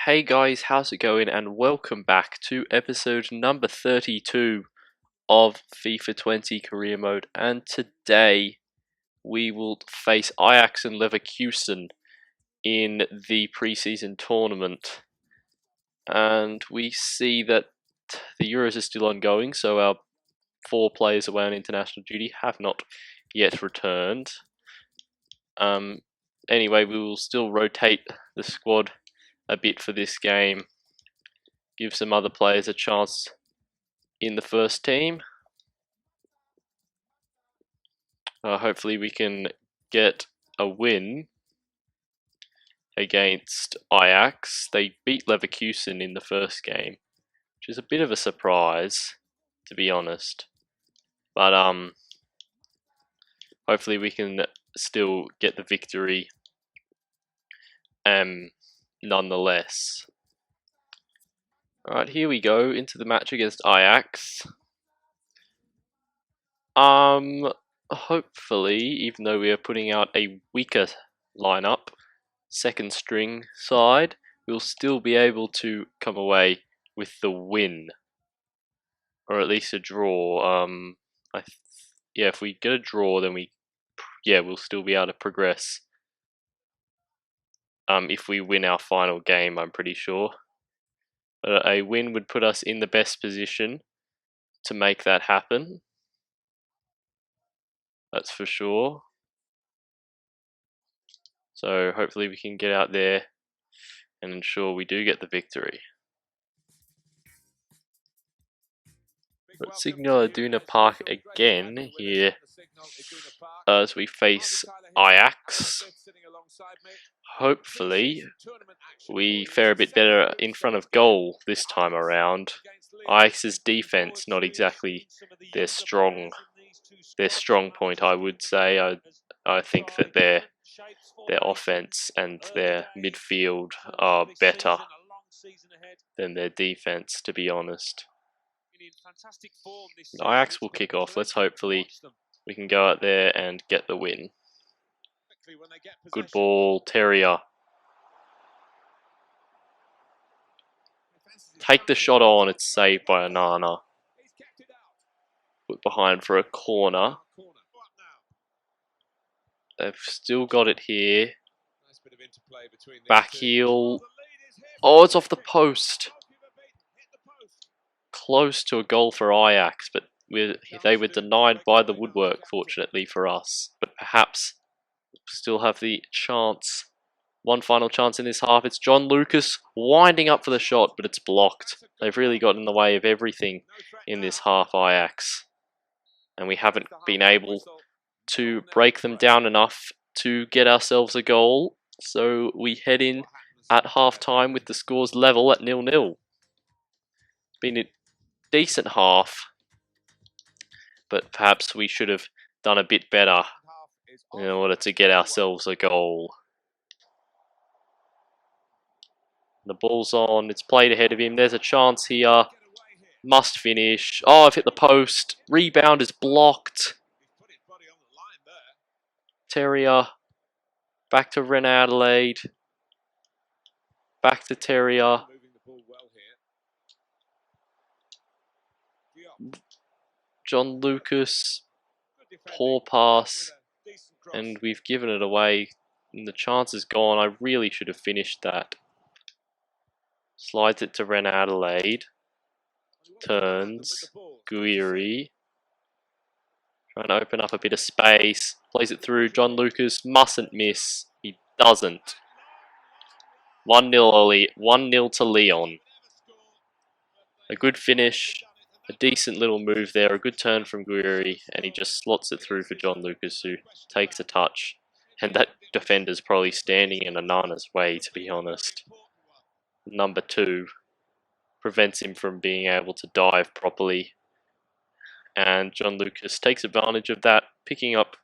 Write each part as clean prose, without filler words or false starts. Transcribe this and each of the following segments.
Hey guys, how's it going? And welcome back to episode number 32 of FIFA 20 Career Mode. And today we will face Ajax and Leverkusen in the preseason tournament. And we see that the Euros are still ongoing, so our 4 players away on international duty have not yet returned. Anyway, we will still rotate the squad a bit for this game. Give some other players a chance in the first team. Hopefully we can get a win against Ajax. They beat Leverkusen in the first game, which is a bit of a surprise, to be honest. But hopefully we can still get the victory nonetheless. Alright, here we go into the match against Ajax. Hopefully, even though we are putting out a weaker lineup, second string side, we'll still be able to come away with the win, or at least a draw. Yeah, if we get a draw, then we'll still be able to progress. If we win our final game, I'm pretty sure. But a win would put us in the best position to make that happen. That's for sure. So hopefully we can get out there and ensure we do get the victory. But Signal Iduna Park again here as we face Ajax. Hopefully we fare a bit better in front of goal this time around. Ajax's defense not exactly their strong point, I would say. I think that their offense and their midfield are better than their defense, to be honest. Ajax will kick off. Let's hopefully we can go out there and get the win. Good ball, Terrier. Take the shot on, it's saved by Anana. Put behind for a corner. They've still got it here. Back heel. Oh, it's off the post. Close to a goal for Ajax, but they were denied by the woodwork, fortunately for us. But perhaps still have the chance. One final chance in this half. It's John Lucas winding up for the shot, but it's blocked. They've really got in the way of everything in this half, Ajax. And we haven't been able to break them down enough to get ourselves a goal. So we head in at half-time with the scores level at 0-0. Been a decent half, but perhaps we should have done a bit better in order to get ourselves a goal. The ball's on, it's played ahead of him, there's a chance here, must finish. Oh, I've hit the post, rebound is blocked. Terrier, back to Ren Adelaide, back to Terrier. John Lucas, poor pass, and we've given it away, and the chance is gone. I really should have finished that. Slides it to Ren Adelaide, turns, Guiri, trying to open up a bit of space, plays it through, John Lucas mustn't miss, he doesn't. 1-0 to Leon. A good finish, a decent little move there, a good turn from Guiri, and he just slots it through for John Lucas, who takes a touch. And that defender's probably standing in Anana's way, to be honest. Number 2 prevents him from being able to dive properly. And John Lucas takes advantage of that, picking up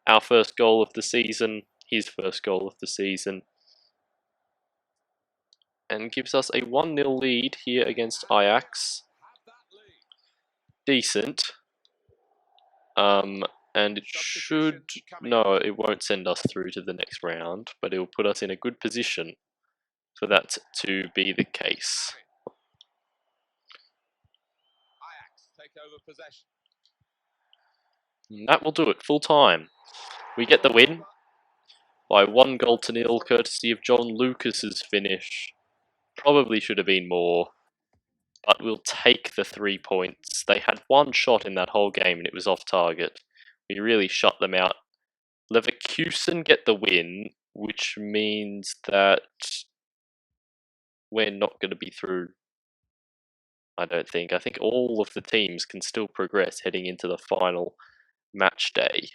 our first goal of the season, his first goal of the season. And gives us a 1-0 lead here against Ajax. Decent. And it should... No, it won't send us through to the next round, but it will put us in a good position for that to be the case. Ajax take over possession. And that will do it, full time. We get the win by 1-0, courtesy of John Lucas's finish. Probably should have been more, but we'll take the 3 points. They had one shot in that whole game and it was off target. We really shut them out. Leverkusen get the win, which means that we're not going to be through. I don't think. I think all of the teams can still progress heading into the final match day.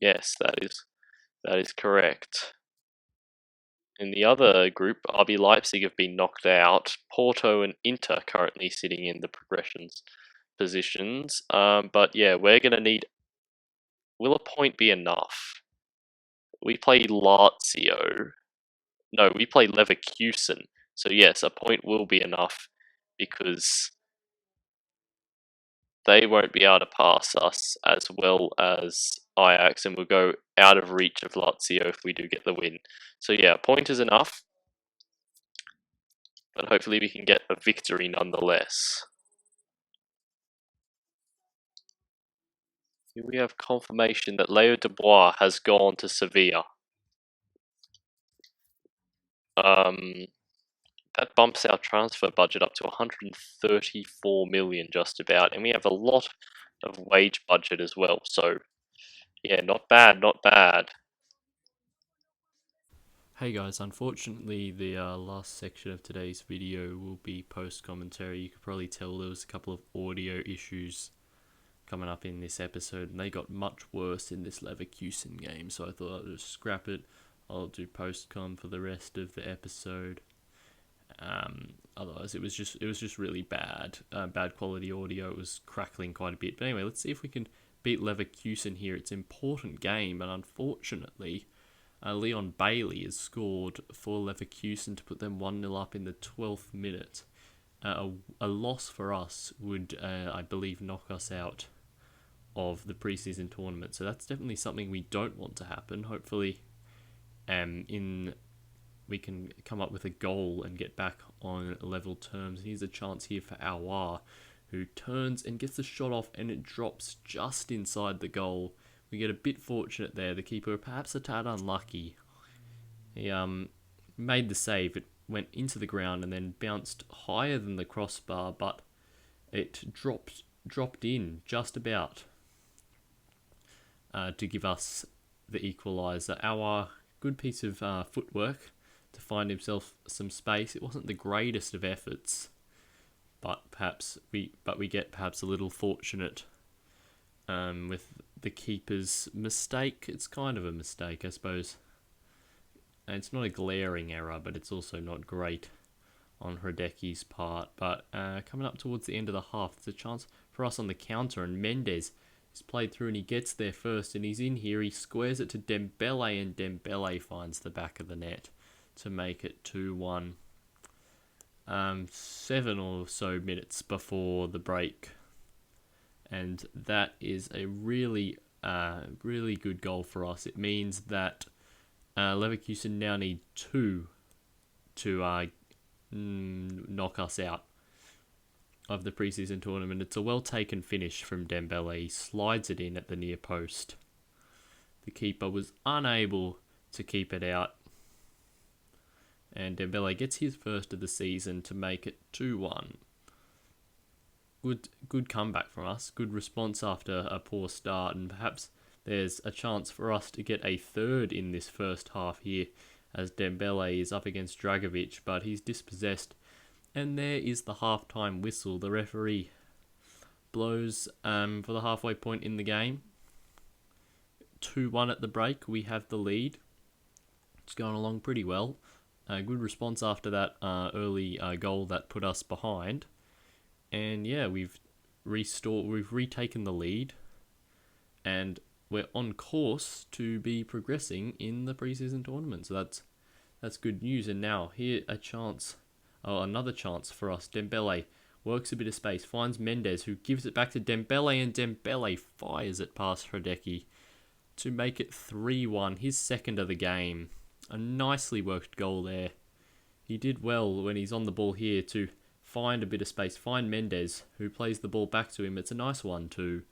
Yes, that is correct. In the other group, RB Leipzig have been knocked out. Porto and Inter currently sitting in the progressions positions. But yeah, we're going to need... Will a point be enough? We play Lazio. No, we play Leverkusen. So yes, a point will be enough because they won't be able to pass us as well as Ajax, and we'll go out of reach of Lazio if we do get the win. So yeah, a point is enough, but hopefully we can get a victory nonetheless. Here we have confirmation that Leo Dubois has gone to Sevilla. That bumps our transfer budget up to 134 million just about, and we have a lot of wage budget as well. So yeah, not bad, not bad. Hey guys, unfortunately the last section of today's video will be post-commentary. You could probably tell there was a couple of audio issues coming up in this episode, and they got much worse in this Leverkusen game, so I thought I'd just scrap it. I'll do post-com for the rest of the episode. Otherwise it was just really bad quality audio. It was crackling quite a bit, but anyway, let's see if we can beat Leverkusen here. It's an important game, and unfortunately Leon Bailey has scored for Leverkusen to put them 1-0 up in the 12th minute. A loss for us would, I believe, knock us out of the preseason tournament. So that's definitely something we don't want to happen. Hopefully, we can come up with a goal and get back on level terms. Here's a chance here for Aouar, who turns and gets the shot off, and it drops just inside the goal. We get a bit fortunate there. The keeper perhaps a tad unlucky. He made the save. It went into the ground and then bounced higher than the crossbar, but it dropped in just about to give us the equaliser. Our good piece of footwork to find himself some space. It wasn't the greatest of efforts, but we get perhaps a little fortunate with the keeper's mistake. It's kind of a mistake, I suppose. And it's not a glaring error, but it's also not great on Hradeki's part. But coming up towards the end of the half, it's a chance for us on the counter, and Mendes is played through and he gets there first, and he's in here. He squares it to Dembele, and Dembele finds the back of the net to make it 2-1. 7 or so minutes before the break. And that is a really good goal for us. It means that Leverkusen now need 2 to knock us out of the preseason tournament. It's a well-taken finish from Dembele. He slides it in at the near post. The keeper was unable to keep it out, and Dembele gets his first of the season to make it 2-1. Good comeback from us. Good response after a poor start, and perhaps there's a chance for us to get a third in this first half here, as Dembele is up against Dragovic, but he's dispossessed. And there is the halftime whistle. The referee blows for the halfway point in the game. 2-1 at the break. We have the lead. It's going along pretty well. Good response after that early goal that put us behind. And yeah, we've retaken the lead, and we're on course to be progressing in the preseason tournament. So that's good news. And now here another chance for us. Dembele works a bit of space, finds Mendes, who gives it back to Dembele, and Dembele fires it past Hradecki to make it 3-1, his second of the game. A nicely worked goal there. He did well when he's on the ball here to find a bit of space, find Mendes, who plays the ball back to him. It's a nice one too.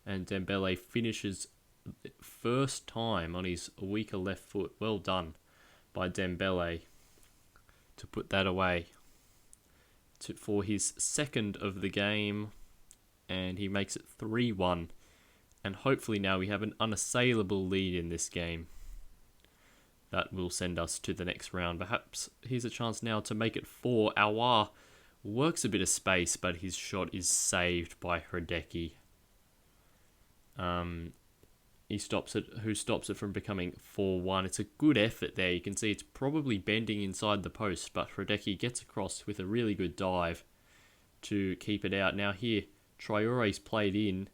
And Dembele finishes first time on his weaker left foot. Well done by Dembele to put that away for his second of the game. And he makes it 3-1. And hopefully now we have an unassailable lead in this game. That will send us to the next round. Perhaps here's a chance now to make it 4. Aouar works a bit of space, but his shot is saved by Hradecki. Who stops it from becoming 4-1. It's a good effort there. You can see it's probably bending inside the post, but Hradecki gets across with a really good dive to keep it out. Now here, Traore's played in.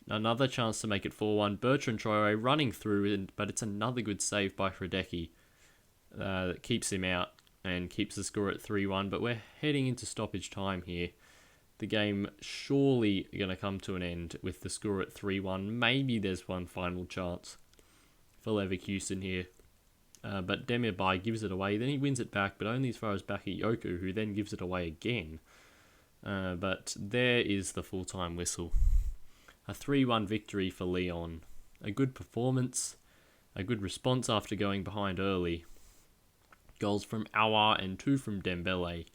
Another chance to make it 4-1. Bertrand Traore running through, but it's another good save by Hradecki that keeps him out and keeps the score at 3-1. But we're heading into stoppage time here. The game surely going to come to an end with the score at 3-1. Maybe there's one final chance for Leverkusen here. But Demirbay gives it away. Then he wins it back, but only as far as Bakayoko, who then gives it away again. But there is the full-time whistle. A 3-1 victory for Lyon. A good performance, a good response after going behind early. Goals from Aouar and 2 from Dembele.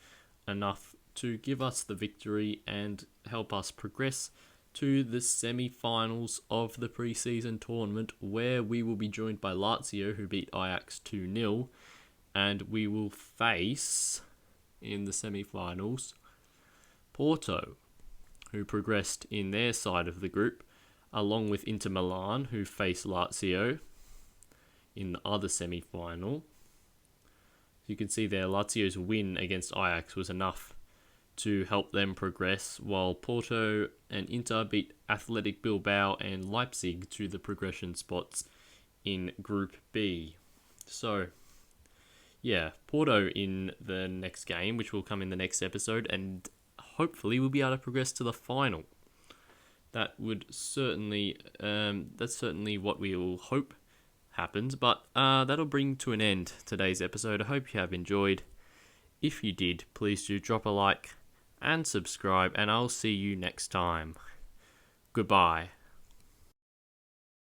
Enough to give us the victory and help us progress to the semi-finals of the pre-season tournament, where we will be joined by Lazio, who beat Ajax 2-0. And we will face, in the semi-finals, Porto, who progressed in their side of the group, along with Inter Milan, who face Lazio in the other semi-final. You can see there, Lazio's win against Ajax was enough to help them progress, while Porto and Inter beat Athletic Bilbao and Leipzig to the progression spots in Group B. So, yeah, Porto in the next game, which will come in the next episode, and hopefully we'll be able to progress to the final. That would certainly, that's certainly what we will hope happens. But that'll bring to an end today's episode. I hope you have enjoyed. If you did, please do drop a like and subscribe, and I'll see you next time. Goodbye.